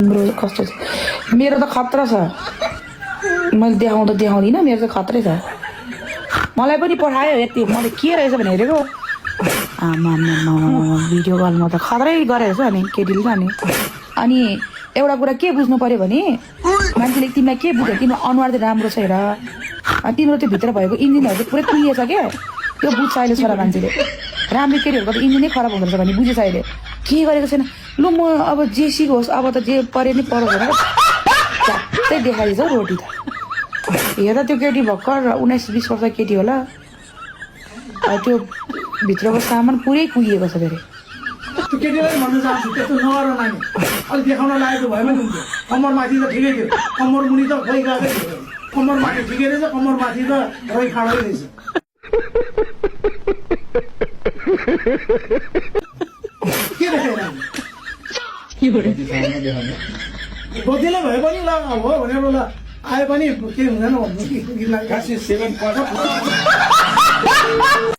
कस्तो छ मेरो त खतरा छ मैले देखाउँदिनँ मेरो त खतरै छ मलाई पनि पठायो यति मैले के रहेछ भने हेरेको आमा भिडियो कलमा त खतरै गरेछ अनि केटीले त अनि एउटा कुरा के बुझ्नु पर्यो भने मान्छेले तिमीलाई के बुझ्यो तिम्रो अनुहार चाहिँ राम्रो छ हेर तिम्रो त्यो भित्र भएको इन्जिनहरू चाहिँ पुरै कुहिएछ क्या त्यो बुझ्छ अहिले छोरा मान्छेले राम्रो केटीहरूको त इन्जिनै खराब हुँदो रहेछ भने बुझेछ अहिले के गरेको छैन लु म अब जे सिकोस् अब त जे परे नि परोस् भनेर झ्याप्पै देखाइदिन्छ हौ रोटी त हेर त्यो केटी भर्खर 19-20 वर्ष केटी होला त्यो भित्रको सामान पुरै कुहिएको छ फेरि त्यो केटीलाई भन्न चाहन्छु त्यस्तो नगर नानी अलिक देखाउन लागेको भए पनि हुन्थ्यो कम्मर माथि त ठिकै थियो कम्मर मुनि त खोइ गएकै थियो कम्मर माथि ठिकै रहेछ कम्मर माथि त खोइ खाँडै रहेछ के देखाएर बदीले भए पनि ल हो भनेर ल आए पनि के हुँदैन भन्नु कि